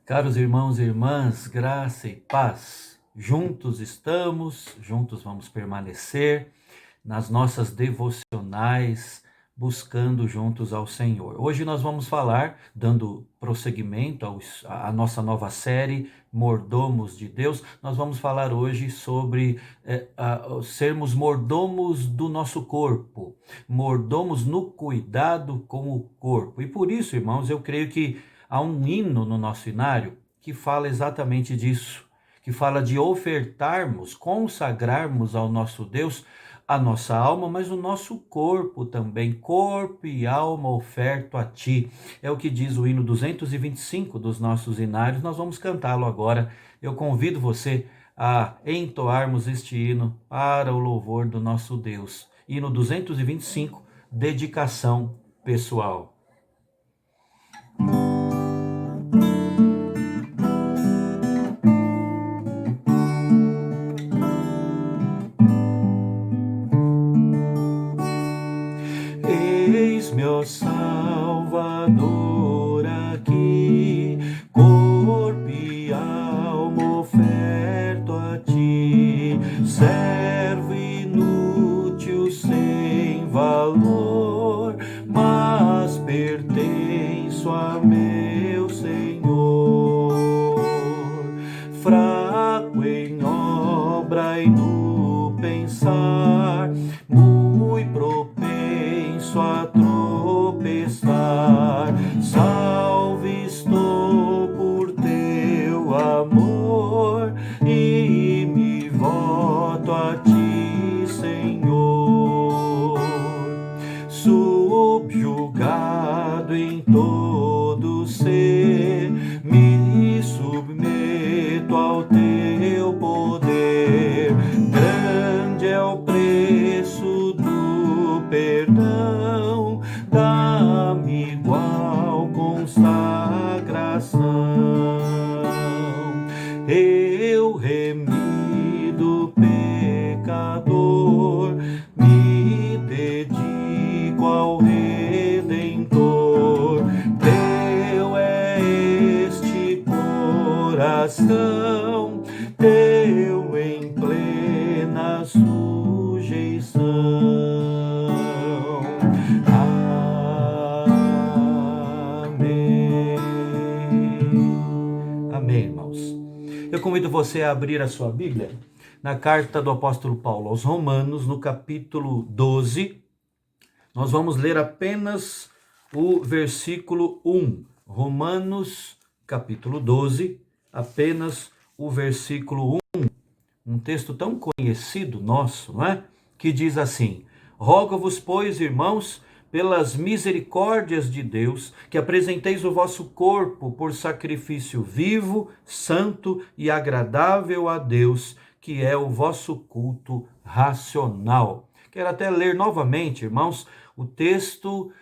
Caros irmãos e irmãs, graça e paz. Juntos estamos, juntos vamos permanecer nas nossas devocionais, buscando juntos ao Senhor. Hoje nós vamos falar, dando prosseguimento à nossa nova série, Mordomos de Deus. Nós vamos falar hoje sobre sermos mordomos do nosso corpo, mordomos no cuidado com o corpo. E por isso, irmãos, eu creio que há um hino no nosso inário que fala exatamente disso, que fala de ofertarmos, consagrarmos ao nosso Deus a nossa alma, mas o nosso corpo também, corpo e alma oferto a ti. É o que diz o hino 225 dos nossos inários. Nós vamos cantá-lo agora. Eu convido você a entoarmos este hino para o louvor do nosso Deus. Hino 225, dedicação pessoal. Eis-me, ó Salvador, aqui, corpo e alma oferto a ti, servo inútil sem valor, mas pertenço a meu Senhor, fraco em obra e no pensar, muito propenso a tropeçar, salvo estou por teu amor e me voto a ti, Senhor, subjugado em todo ser, me submeto ao teu poder, grande é o preço do perdão, dá-me igual consagração. Eu, remido pecador, me dedico ao Redentor, teu é este coração, teu em plena sujeição. Amém. Amém, irmãos. Eu convido você a abrir a sua Bíblia na carta do apóstolo Paulo aos Romanos, no capítulo 12. Nós vamos ler apenas o versículo 1. Romanos, capítulo 12, apenas o versículo 1. Um texto tão conhecido nosso, não é? Que diz assim: rogo-vos, pois, irmãos, pelas misericórdias de Deus, que apresenteis o vosso corpo por sacrifício vivo, santo e agradável a Deus, que é o vosso culto racional. Quero até ler novamente, irmãos, o texto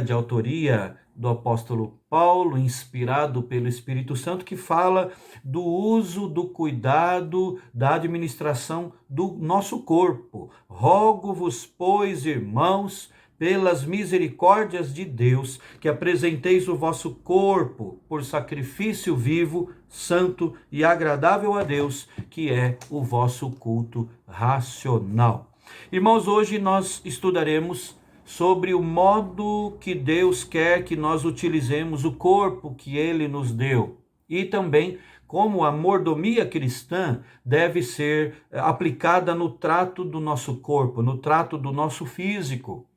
de autoria do apóstolo Paulo, inspirado pelo Espírito Santo, que fala do uso, do cuidado, da administração do nosso corpo. Rogo-vos, pois, irmãos, pelas misericórdias de Deus, que apresenteis o vosso corpo por sacrifício vivo, santo e agradável a Deus, que é o vosso culto racional. Irmãos, hoje nós estudaremos sobre o modo que Deus quer que nós utilizemos o corpo que Ele nos deu e também como a mordomia cristã deve ser aplicada no trato do nosso corpo, no trato do nosso físico.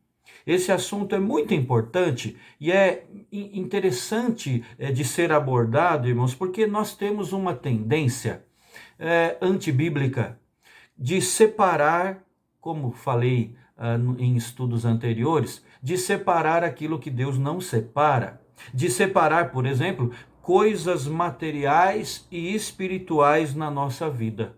Esse assunto é muito importante e é interessante de ser abordado, irmãos, porque nós temos uma tendência antibíblica de separar, como falei em estudos anteriores, de separar aquilo que Deus não separa, de separar, por exemplo, coisas materiais e espirituais na nossa vida.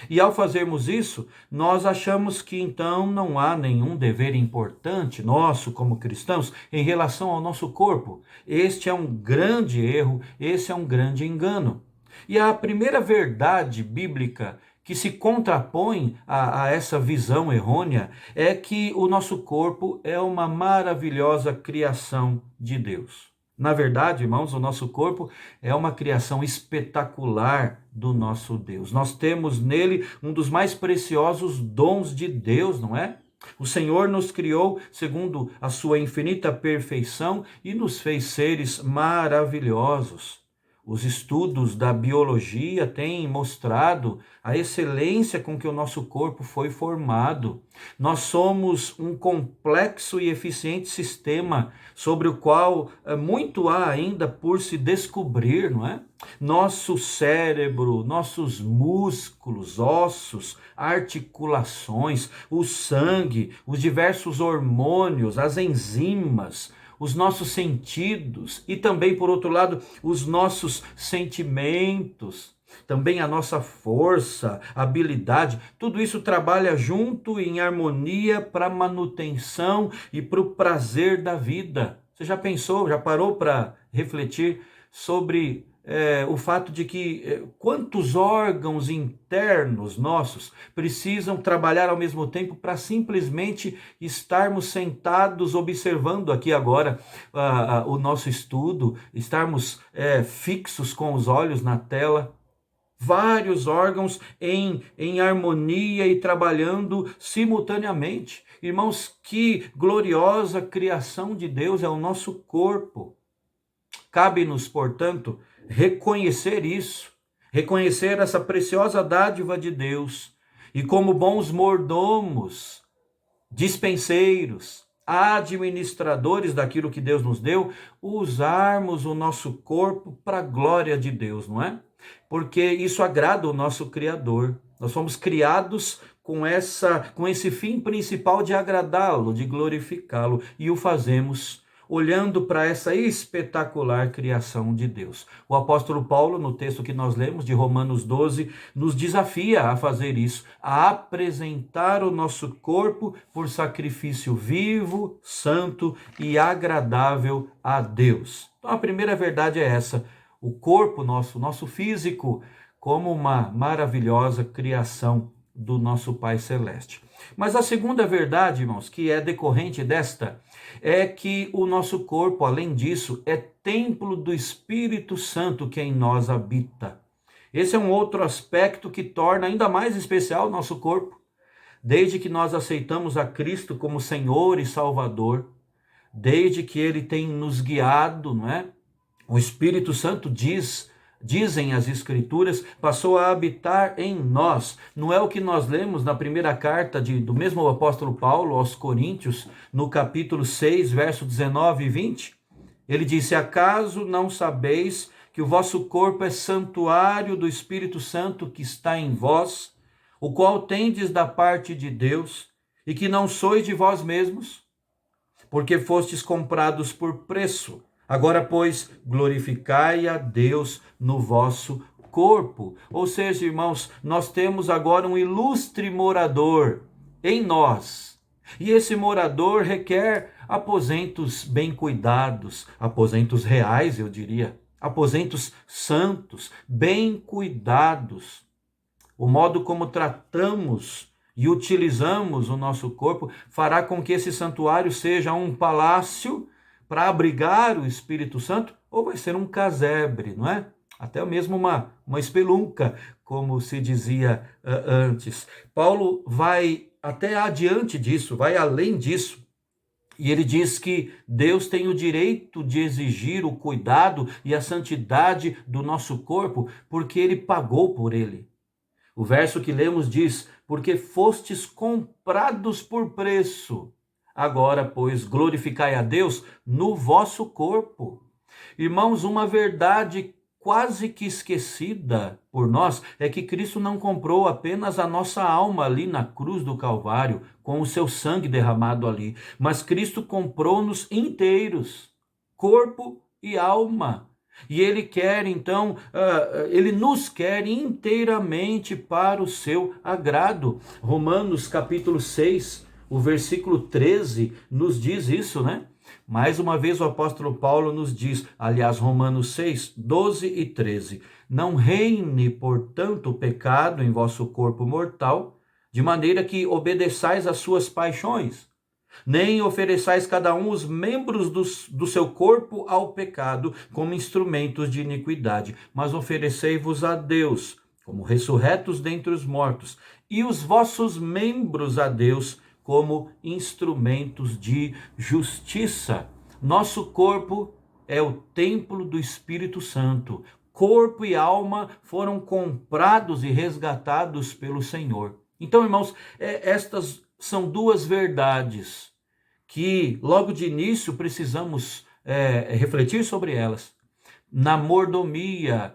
E ao fazermos isso, nós achamos que então não há nenhum dever importante nosso como cristãos em relação ao nosso corpo. Este é um grande erro, esse é um grande engano. E a primeira verdade bíblica que se contrapõe a essa visão errônea é que o nosso corpo é uma maravilhosa criação de Deus. Na verdade, irmãos, o nosso corpo é uma criação espetacular do nosso Deus. Nós temos nele um dos mais preciosos dons de Deus, não é? O Senhor nos criou segundo a sua infinita perfeição e nos fez seres maravilhosos. Os estudos da biologia têm mostrado a excelência com que o nosso corpo foi formado. Nós somos um complexo e eficiente sistema sobre o qual muito há ainda por se descobrir, não é? Nosso cérebro, nossos músculos, ossos, articulações, o sangue, os diversos hormônios, as enzimas, os nossos sentidos e também, por outro lado, os nossos sentimentos, também a nossa força, habilidade, tudo isso trabalha junto em harmonia para a manutenção e para o prazer da vida. Você já pensou, já parou para refletir sobre o fato de que quantos órgãos internos nossos precisam trabalhar ao mesmo tempo para simplesmente estarmos sentados observando aqui agora o nosso estudo, estarmos fixos com os olhos na tela? Vários órgãos em harmonia e trabalhando simultaneamente. Irmãos, que gloriosa criação de Deus é o nosso corpo. Cabe-nos, portanto, reconhecer isso, reconhecer essa preciosa dádiva de Deus e, como bons mordomos, dispenseiros, administradores daquilo que Deus nos deu, usarmos o nosso corpo para a glória de Deus, não é? Porque isso agrada o nosso Criador. Nós fomos criados com esse fim principal de agradá-lo, de glorificá-lo, e o fazemos olhando para essa espetacular criação de Deus. O apóstolo Paulo, no texto que nós lemos, de Romanos 12, nos desafia a fazer isso, a apresentar o nosso corpo por sacrifício vivo, santo e agradável a Deus. Então a primeira verdade é essa: o corpo nosso físico, como uma maravilhosa criação do nosso Pai Celeste. Mas a segunda verdade, irmãos, que é decorrente desta, é que o nosso corpo, além disso, é templo do Espírito Santo que em nós habita. Esse é um outro aspecto que torna ainda mais especial o nosso corpo. Desde que nós aceitamos a Cristo como Senhor e Salvador, desde que Ele tem nos guiado, não é? O Espírito Santo dizem as Escrituras, passou a habitar em nós. Não é o que nós lemos na primeira carta do mesmo apóstolo Paulo aos Coríntios, no capítulo 6, verso 19 e 20? Ele disse: acaso não sabeis que o vosso corpo é santuário do Espírito Santo que está em vós, o qual tendes da parte de Deus, e que não sois de vós mesmos? Porque fostes comprados por preço. Agora, pois, glorificai a Deus no vosso corpo. Ou seja, irmãos, nós temos agora um ilustre morador em nós. E esse morador requer aposentos bem cuidados, aposentos reais, eu diria, aposentos santos, bem cuidados. O modo como tratamos e utilizamos o nosso corpo fará com que esse santuário seja um palácio para abrigar o Espírito Santo, ou vai ser um casebre, não é? Até mesmo uma espelunca, como se dizia antes. Paulo vai até adiante disso, vai além disso. E ele diz que Deus tem o direito de exigir o cuidado e a santidade do nosso corpo, porque ele pagou por ele. O verso que lemos diz: porque fostes comprados por preço. Agora, pois, glorificai a Deus no vosso corpo. Irmãos, uma verdade quase que esquecida por nós é que Cristo não comprou apenas a nossa alma ali na cruz do Calvário, com o seu sangue derramado ali, mas Cristo comprou-nos inteiros, corpo e alma. E Ele quer, então, Ele nos quer inteiramente para o seu agrado. Romanos capítulo 6, o versículo 13 nos diz isso, né? Mais uma vez o apóstolo Paulo nos diz, aliás, Romanos 6, 12 e 13. Não reine, portanto, o pecado em vosso corpo mortal, de maneira que obedeçais às suas paixões. Nem ofereçais cada um os membros do seu corpo ao pecado como instrumentos de iniquidade, mas oferecei-vos a Deus como ressurretos dentre os mortos, e os vossos membros a Deus como instrumentos de justiça. Nosso corpo é o templo do Espírito Santo. Corpo e alma foram comprados e resgatados pelo Senhor. Então, irmãos, estas são duas verdades que logo de início precisamos refletir sobre elas. Na mordomia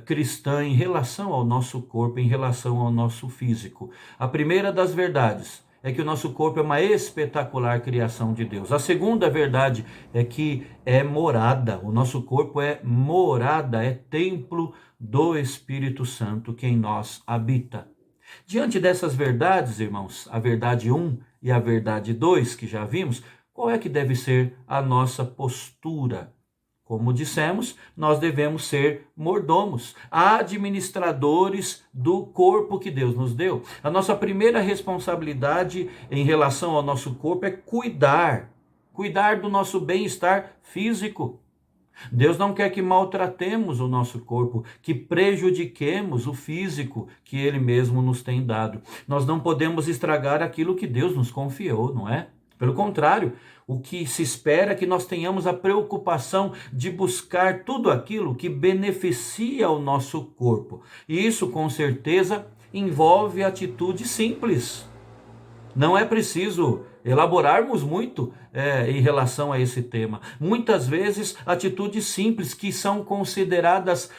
cristã em relação ao nosso corpo, em relação ao nosso físico. A primeira das verdades é que o nosso corpo é uma espetacular criação de Deus. A segunda verdade é que é morada. O nosso corpo é morada, é templo do Espírito Santo que em nós habita. Diante dessas verdades, irmãos, a verdade 1 e a verdade 2 que já vimos, qual é que deve ser a nossa postura? Como dissemos, nós devemos ser mordomos, administradores do corpo que Deus nos deu. A nossa primeira responsabilidade em relação ao nosso corpo é cuidar do nosso bem-estar físico. Deus não quer que maltratemos o nosso corpo, que prejudiquemos o físico que Ele mesmo nos tem dado. Nós não podemos estragar aquilo que Deus nos confiou, não é? Pelo contrário, o que se espera é que nós tenhamos a preocupação de buscar tudo aquilo que beneficia o nosso corpo. E isso, com certeza, envolve atitude simples. Não é preciso elaborarmos muito em relação a esse tema. Muitas vezes, atitudes simples que são consideradas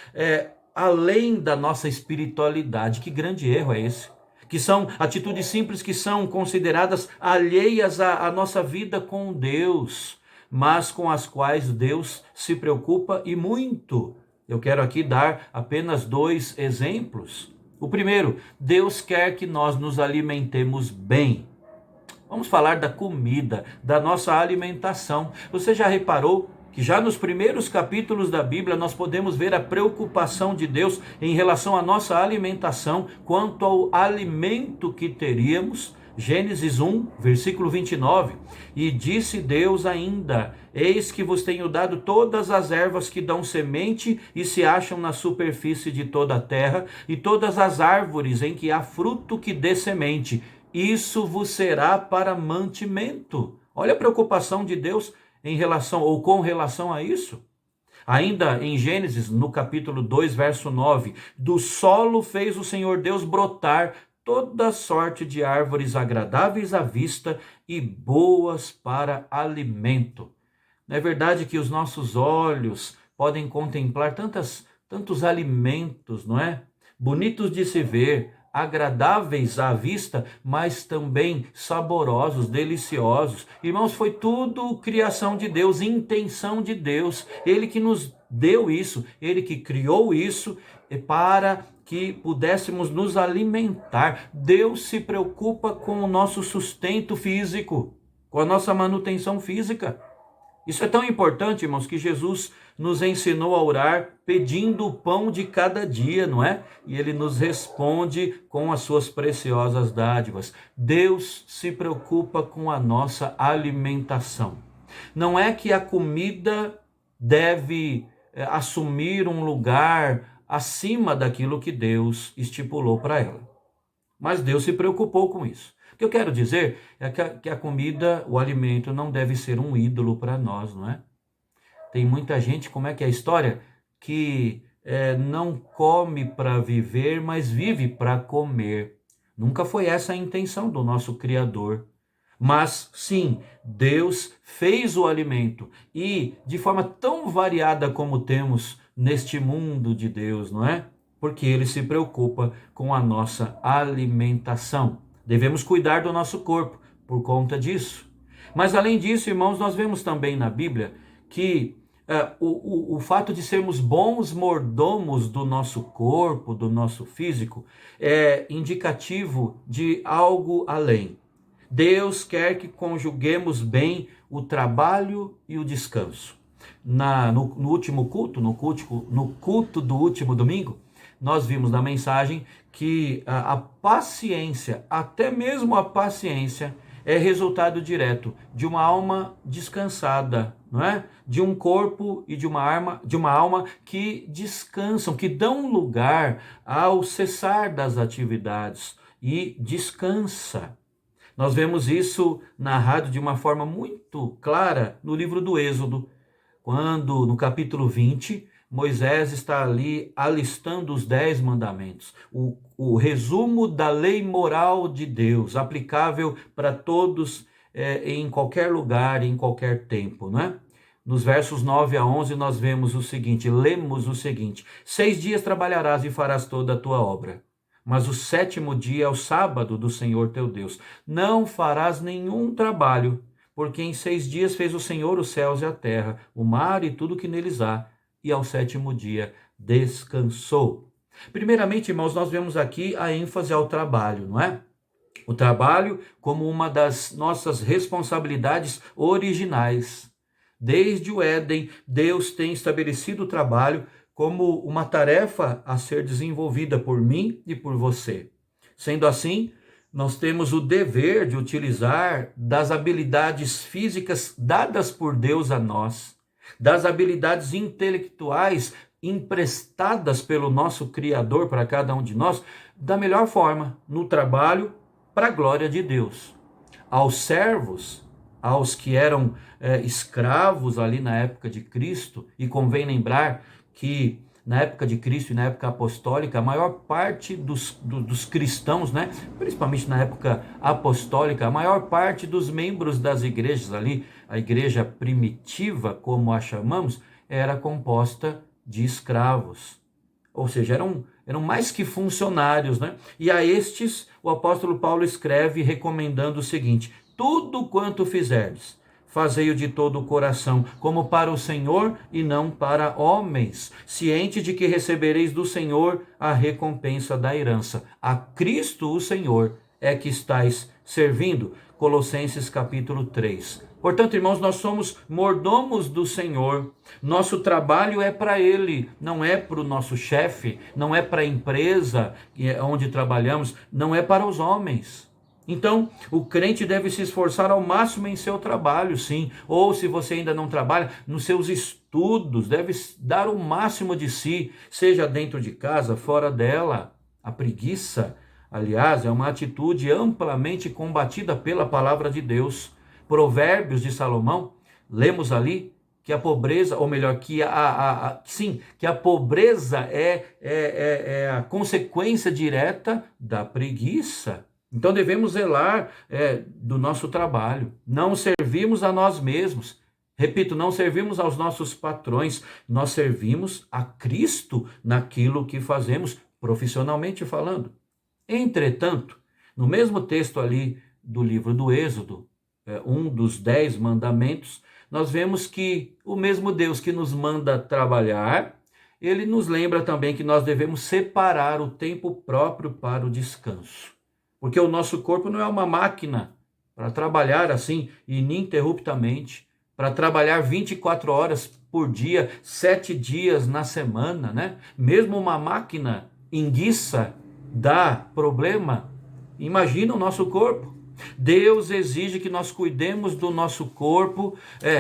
além da nossa espiritualidade. Que grande erro é esse? Que são atitudes simples que são consideradas alheias à nossa vida com Deus, mas com as quais Deus se preocupa e muito. Eu quero aqui dar apenas 2 exemplos. O primeiro, Deus quer que nós nos alimentemos bem. Vamos falar da comida, da nossa alimentação. Você já reparou que já nos primeiros capítulos da Bíblia nós podemos ver a preocupação de Deus em relação à nossa alimentação, quanto ao alimento que teríamos? Gênesis 1, versículo 29. E disse Deus ainda: eis que vos tenho dado todas as ervas que dão semente e se acham na superfície de toda a terra, e todas as árvores em que há fruto que dê semente. Isso vos será para mantimento. Olha a preocupação de Deus em relação ou com relação a isso. Ainda em Gênesis, no capítulo 2, verso 9, do solo fez o Senhor Deus brotar toda sorte de árvores agradáveis à vista e boas para alimento. Não é verdade que os nossos olhos podem contemplar tantos alimentos, não é? Bonitos de se ver, agradáveis à vista, mas também saborosos, deliciosos. Irmãos, foi tudo criação de Deus, intenção de Deus. Ele que nos deu isso, Ele que criou isso para que pudéssemos nos alimentar. Deus se preocupa com o nosso sustento físico, com a nossa manutenção física. Isso é tão importante, irmãos, que Jesus nos ensinou a orar pedindo o pão de cada dia, não é? E Ele nos responde com as suas preciosas dádivas. Deus se preocupa com a nossa alimentação. Não é que a comida deve assumir um lugar acima daquilo que Deus estipulou para ela. Mas Deus se preocupou com isso. O que eu quero dizer é que a comida, o alimento, não deve ser um ídolo para nós, não é? Tem muita gente, como é que é a história? Que não come para viver, mas vive para comer. Nunca foi essa a intenção do nosso Criador. Mas sim, Deus fez o alimento e de forma tão variada como temos neste mundo de Deus, não é? Porque Ele se preocupa com a nossa alimentação. Devemos cuidar do nosso corpo por conta disso. Mas além disso, irmãos, nós vemos também na Bíblia que o fato de sermos bons mordomos do nosso corpo, do nosso físico, é indicativo de algo além. Deus quer que conjuguemos bem o trabalho e o descanso. No último culto, no culto do último domingo, nós vimos na mensagem que a paciência, até mesmo a paciência, é resultado direto de uma alma descansada, não é? De um corpo e de uma alma que descansam, que dão lugar ao cessar das atividades e descansa. Nós vemos isso narrado de uma forma muito clara no livro do Êxodo, quando no capítulo 20, Moisés está ali alistando os 10 mandamentos, o resumo da lei moral de Deus, aplicável para todos em qualquer lugar, em qualquer tempo, não é? Nos versos 9 a 11 nós vemos o seguinte, lemos o seguinte: 6 dias trabalharás e farás toda a tua obra, mas o 7º dia é o sábado do Senhor teu Deus. Não farás nenhum trabalho, porque em 6 dias fez o Senhor os céus e a terra, o mar e tudo que neles há, e ao 7º dia descansou. Primeiramente, irmãos, nós vemos aqui a ênfase ao trabalho, não é? O trabalho como uma das nossas responsabilidades originais. Desde o Éden, Deus tem estabelecido o trabalho como uma tarefa a ser desenvolvida por mim e por você. Sendo assim, nós temos o dever de utilizar das habilidades físicas dadas por Deus a nós, das habilidades intelectuais emprestadas pelo nosso Criador para cada um de nós, da melhor forma, no trabalho para a glória de Deus. Aos servos, aos que eram escravos ali na época de Cristo, e convém lembrar que na época de Cristo e na época apostólica, a maior parte dos cristãos, né, principalmente na época apostólica, a maior parte dos membros das igrejas ali, a igreja primitiva, como a chamamos, era composta de escravos. Ou seja, eram mais que funcionários, né? E a estes, o apóstolo Paulo escreve recomendando o seguinte: tudo quanto fizerdes, fazei-o de todo o coração, como para o Senhor e não para homens, ciente de que recebereis do Senhor a recompensa da herança. A Cristo o Senhor é que estáis servindo. Colossenses capítulo 3. Portanto, irmãos, nós somos mordomos do Senhor. Nosso trabalho é para Ele, não é para o nosso chefe, não é para a empresa onde trabalhamos, não é para os homens. Então, o crente deve se esforçar ao máximo em seu trabalho, sim. Ou, se você ainda não trabalha, nos seus estudos, deve dar o máximo de si, seja dentro de casa, fora dela. A preguiça, aliás, é uma atitude amplamente combatida pela palavra de Deus. Provérbios de Salomão, lemos ali que a pobreza, ou melhor, que a pobreza é a consequência direta da preguiça. Então devemos zelar do nosso trabalho, não servimos a nós mesmos. Repito, não servimos aos nossos patrões, nós servimos a Cristo naquilo que fazemos, profissionalmente falando. Entretanto, no mesmo texto ali do livro do Êxodo, um dos 10 mandamentos, nós vemos que o mesmo Deus que nos manda trabalhar, ele nos lembra também que nós devemos separar o tempo próprio para o descanso. Porque o nosso corpo não é uma máquina para trabalhar assim ininterruptamente, para trabalhar 24 horas por dia, 7 dias na semana, né? Mesmo uma máquina enguiça, dá problema. Imagina o nosso corpo. Deus exige que nós cuidemos do nosso corpo,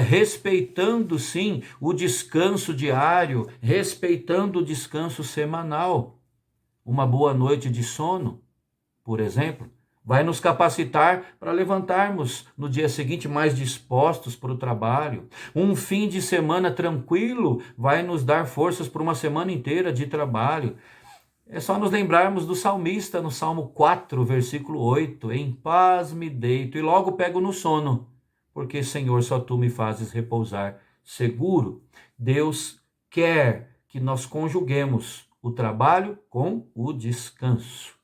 respeitando sim o descanso diário, respeitando o descanso semanal. Uma boa noite de sono, por exemplo, vai nos capacitar para levantarmos no dia seguinte mais dispostos para o trabalho. Um fim de semana tranquilo vai nos dar forças para uma semana inteira de trabalho. É só nos lembrarmos do salmista no Salmo 4, versículo 8. Em paz me deito e logo pego no sono, porque, Senhor, só Tu me fazes repousar seguro. Deus quer que nós conjuguemos o trabalho com o descanso.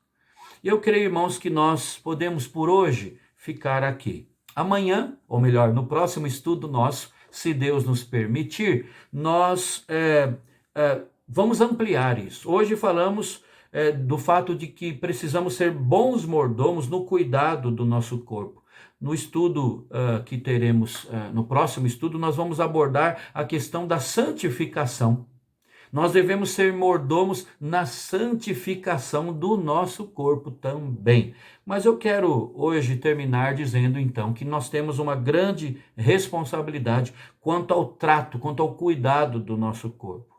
E eu creio, irmãos, que nós podemos por hoje ficar aqui. Amanhã, ou melhor, no próximo estudo nosso, se Deus nos permitir, nós vamos ampliar isso. Hoje falamos do fato de que precisamos ser bons mordomos no cuidado do nosso corpo. No estudo que teremos, no próximo estudo, nós vamos abordar a questão da santificação. Nós devemos ser mordomos na santificação do nosso corpo também. Mas eu quero hoje terminar dizendo então que nós temos uma grande responsabilidade quanto ao trato, quanto ao cuidado do nosso corpo.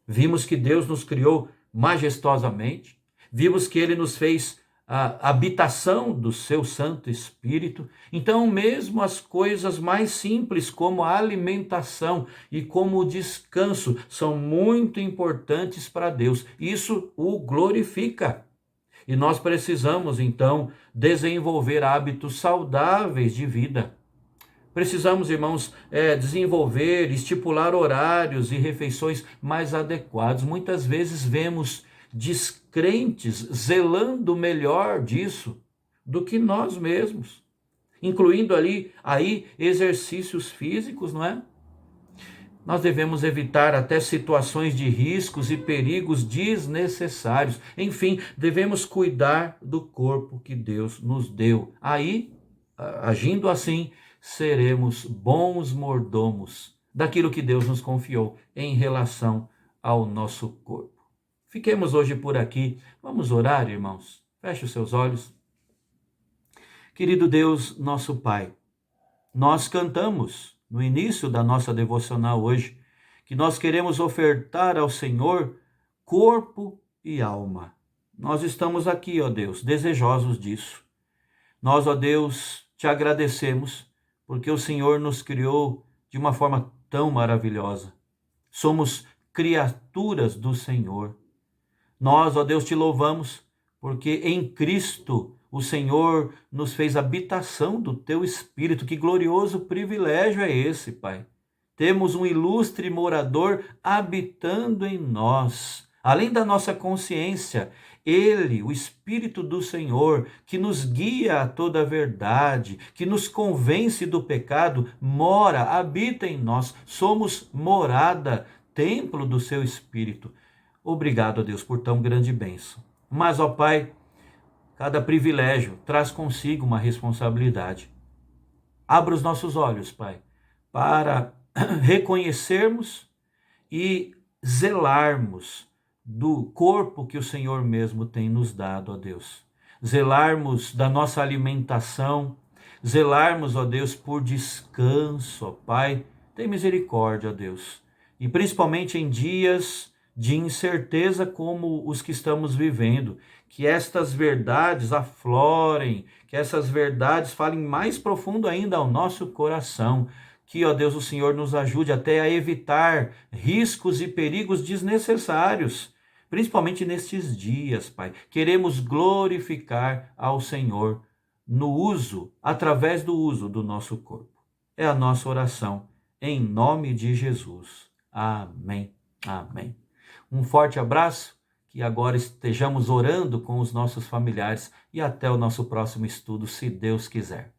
Vimos que Deus nos criou majestosamente, vimos que ele nos fez a habitação do seu Santo Espírito. Então, mesmo as coisas mais simples, como a alimentação e como o descanso, são muito importantes para Deus. Isso o glorifica. E nós precisamos, então, desenvolver hábitos saudáveis de vida. Precisamos, irmãos, desenvolver, estipular horários e refeições mais adequados. Muitas vezes vemos descrentes zelando melhor disso do que nós mesmos, incluindo aí exercícios físicos, não é? Nós devemos evitar até situações de riscos e perigos desnecessários. Enfim, devemos cuidar do corpo que Deus nos deu. Aí, agindo assim, seremos bons mordomos daquilo que Deus nos confiou em relação ao nosso corpo. Fiquemos hoje por aqui. Vamos orar, irmãos. Feche os seus olhos. Querido Deus, nosso Pai, nós cantamos no início da nossa devocional hoje que nós queremos ofertar ao Senhor corpo e alma. Nós estamos aqui, ó Deus, desejosos disso. Nós, ó Deus, te agradecemos porque o Senhor nos criou de uma forma tão maravilhosa. Somos criaturas do Senhor. Nós, ó Deus, te louvamos porque em Cristo o Senhor nos fez habitação do teu Espírito. Que glorioso privilégio é esse, Pai. Temos um ilustre morador habitando em nós. Além da nossa consciência, Ele, o Espírito do Senhor, que nos guia a toda a verdade, que nos convence do pecado, habita em nós. Somos morada, templo do seu Espírito. Obrigado, a Deus, por tão grande bênção. Mas, ó Pai, cada privilégio traz consigo uma responsabilidade. Abra os nossos olhos, Pai, para reconhecermos e zelarmos do corpo que o Senhor mesmo tem nos dado, ó Deus. Zelarmos da nossa alimentação, zelarmos, ó Deus, por descanso, ó Pai. Tem misericórdia, ó Deus. E principalmente em dias de incerteza como os que estamos vivendo, que estas verdades aflorem, que essas verdades falem mais profundo ainda ao nosso coração, que, ó Deus, o Senhor nos ajude até a evitar riscos e perigos desnecessários, principalmente nestes dias, Pai. Queremos glorificar ao Senhor através do uso do nosso corpo. É a nossa oração, em nome de Jesus. Amém. Amém. Um forte abraço, que agora estejamos orando com os nossos familiares e até o nosso próximo estudo, se Deus quiser.